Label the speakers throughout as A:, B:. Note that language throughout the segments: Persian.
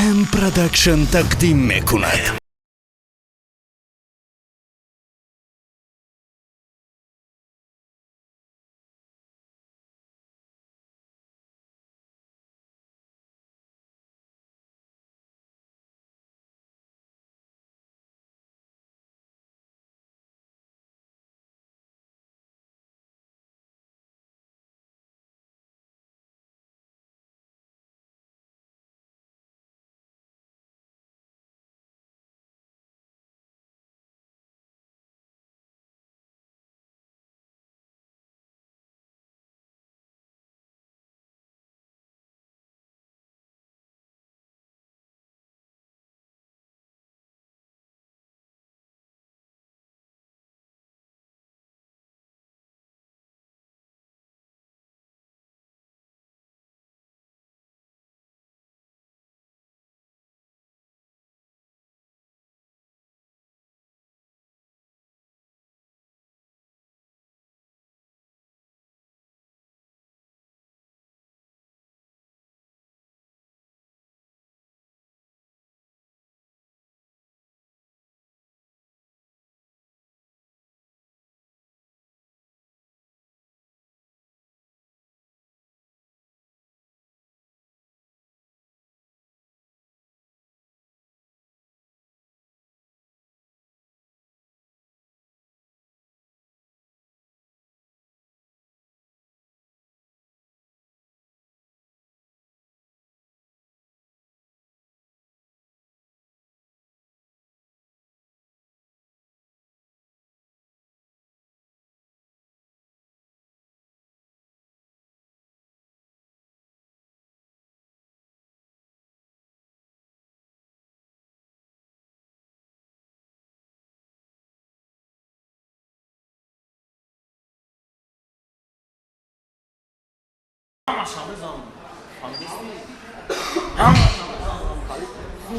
A: M Production تقدیم میکند.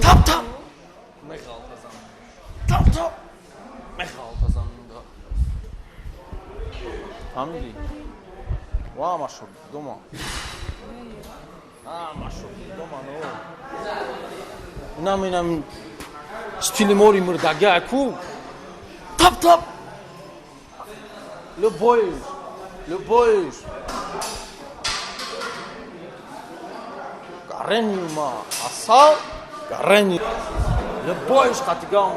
B: Tap tap. Tap tap. فهمیدی؟ وا ماشو دوما ماشو دوما نو اینم стили мори мурдага аку тап тап любовь гаренима асал гарени любовь қатигам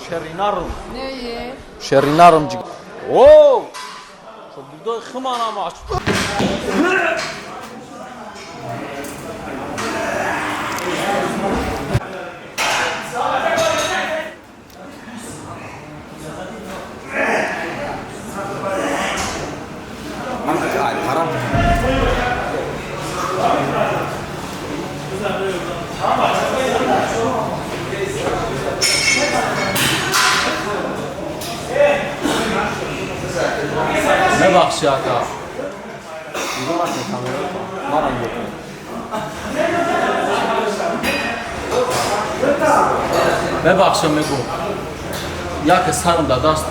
B: шеринарум
C: نه
B: شرینارم جی اوه شد دیدای خمانم آش ببخشی آقا ببخشم میگو یک سرم داداست